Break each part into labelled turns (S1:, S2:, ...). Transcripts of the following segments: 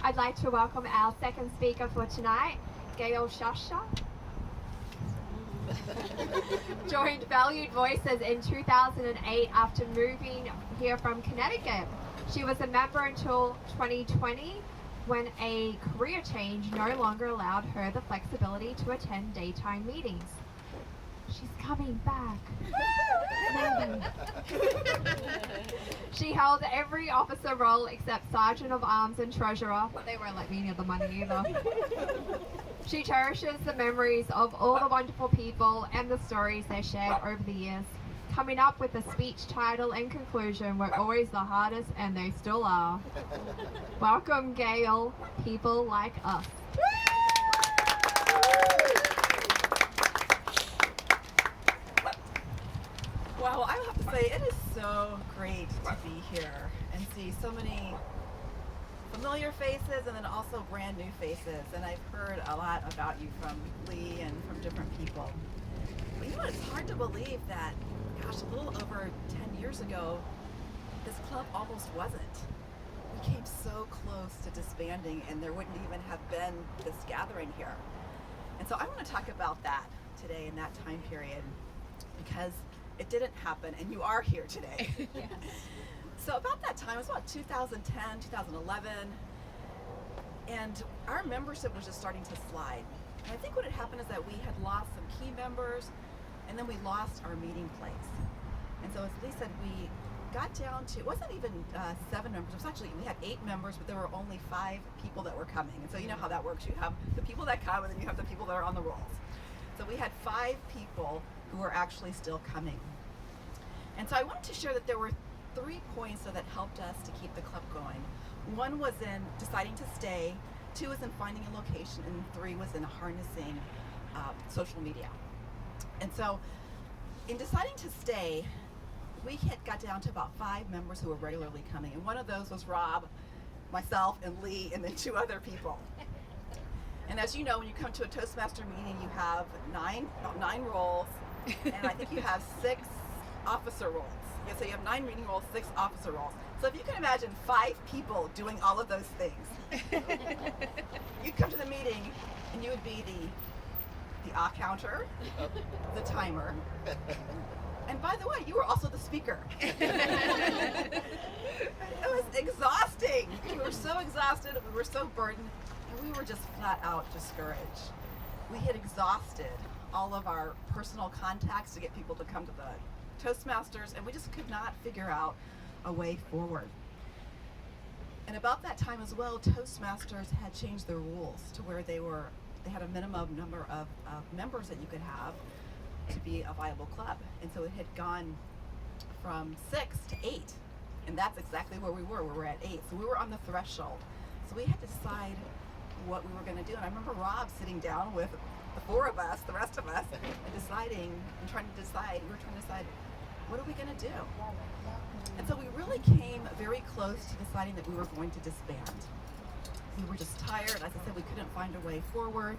S1: I'd like to welcome our second speaker for tonight, Gail Sciascia. Joined Valued Voices in 2008 after moving here from Connecticut. She was a member until 2020 when a career change no longer allowed her the flexibility to attend daytime meetings. She's coming back. She held every officer role except Sergeant of Arms and Treasurer. They won't let me near the money either. She cherishes the memories of all the wonderful people and the stories they shared over the years. Coming up with a speech title and conclusion were always the hardest, and they still are. Welcome, Gail, People Like Us.
S2: Wow, I have to say, it is so great to be here and see so many familiar faces and then also brand new faces. And I've heard a lot about you from Lee and from different people. But you know, it's hard to believe that, gosh, a little over 10 years ago, this club almost wasn't. We came so close to disbanding, and there wouldn't even have been this gathering here. And so I want to talk about that today in that time period, because it didn't happen, and you are here today.
S1: Yes.
S2: So about that time, it was about 2010, 2011, and our membership was just starting to slide. And I think what had happened is that we had lost some key members, and then we lost our meeting place. And so as Lee said, we got down to, it wasn't even 7 members, it was actually, we had 8 members, but there were only 5 people that were coming. And so you know how that works. You have the people that come, and then you have the people that are on the rolls. So we had 5 people who were actually still coming. And so I wanted to share that there were 3 points that helped us to keep the club going. 1 was in deciding to stay, 2 was in finding a location, and 3 was in harnessing social media. And so in deciding to stay, we had got down to about 5 members who were regularly coming. And one of those was Rob, myself, and Lee, and then 2 other people. And as you know, when you come to a Toastmaster meeting, you have 9 roles, and I think you have 6 officer roles. Yeah, so you have 9 meeting roles, 6 officer roles. So if you can imagine 5 people doing all of those things, you'd come to the meeting, and you would be the counter, the timer, and by the way, you were also the speaker. It was exhausting. We were so exhausted, we were so burdened, and we were just flat out discouraged. We had exhausted all of our personal contacts to get people to come to the Toastmasters, and we just could not figure out a way forward. And about that time as well, Toastmasters had changed their rules to where they had a minimum number of members that you could have to be a viable club. And so it had gone from 6 to 8, and that's exactly where we were. We were at 8, so we were on the threshold. So we had to decide what we were going to do. And I remember Rob sitting down with the 4 of us, the rest of us, and trying to decide, what are we going to do? And so we really came very close to deciding that we were going to disband. We were just tired. As I said, we couldn't find a way forward.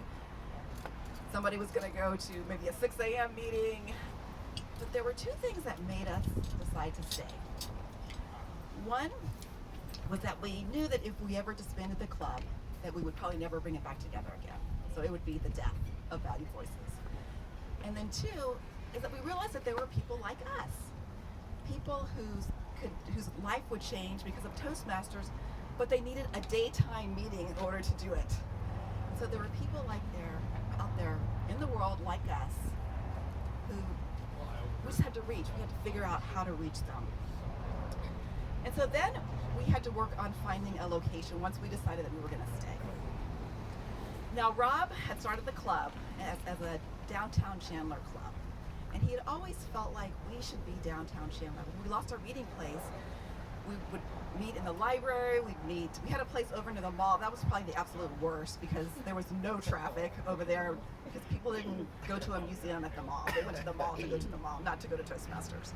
S2: Somebody was going to go to maybe a 6 a.m. meeting. But there were 2 things that made us decide to stay. One was that we knew that if we ever disbanded the club, that we would probably never bring it back together again. So it would be the death of Valued Voices. And then 2 is that we realized that there were people like us, people whose life would change because of Toastmasters, but they needed a daytime meeting in order to do it. And so there were people out there in the world like us who we just had to reach. We had to figure out how to reach them. And so then we had to work on finding a location once we decided that we were going to stay. Now Rob had started the club as a downtown Chandler club, and he had always felt like we should be downtown Chandler. When we lost our meeting place, we would meet in the library, we had a place over near the mall. That was probably the absolute worst because there was no traffic over there because people didn't go to a museum at the mall. They went to the mall to go to the mall, not to go to Toastmasters.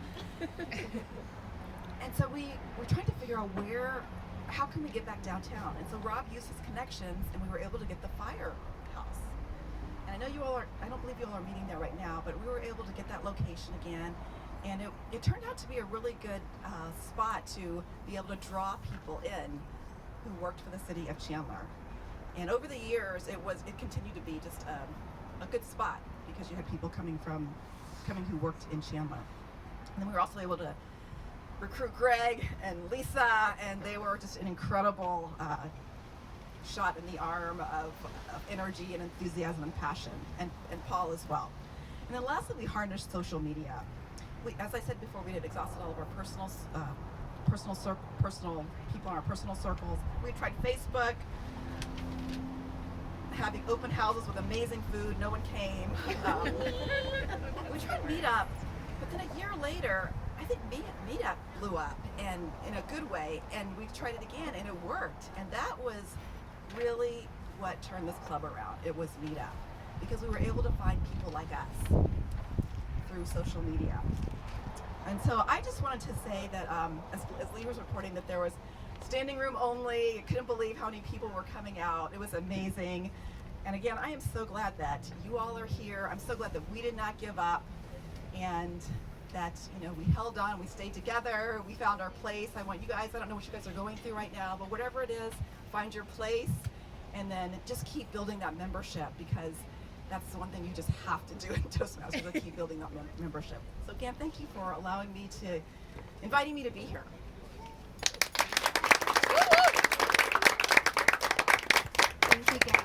S2: And so we were trying to figure out how can we get back downtown? And so Rob used his connections, and we were able to get the firehouse. And I know I don't believe you all are meeting there right now, but we were able to get that location again. And it turned out to be a really good spot to be able to draw people in who worked for the city of Chandler. And over the years, it continued to be just a good spot because you had people coming who worked in Chandler. And then we were also able to recruit Greg and Lisa, and they were just an incredible shot in the arm of energy and enthusiasm and passion, and Paul as well. And then lastly, we harnessed social media. As I said before, we had exhausted all of our personal people in our personal circles. We tried Facebook, having open houses with amazing food. No one came. We tried Meetup, but then a year later, I think Meetup blew up, and in a good way, and we tried it again, and it worked. And that was really what turned this club around. It was Meetup, because we were able to find people like us through social media. And so I just wanted to say that as Lee was reporting, that there was standing room only. I couldn't believe how many people were coming out. It was amazing. And again, I am so glad that you all are here. I'm so glad that we did not give up, and that, you know, we held on, we stayed together, we found our place. I want you guys, I don't know what you guys are going through right now, but whatever it is, find your place, and then just keep building that membership, because that's the one thing you just have to do in Toastmasters, to keep building that membership. So again, thank you for inviting me to be here.
S1: Thank you, Gail.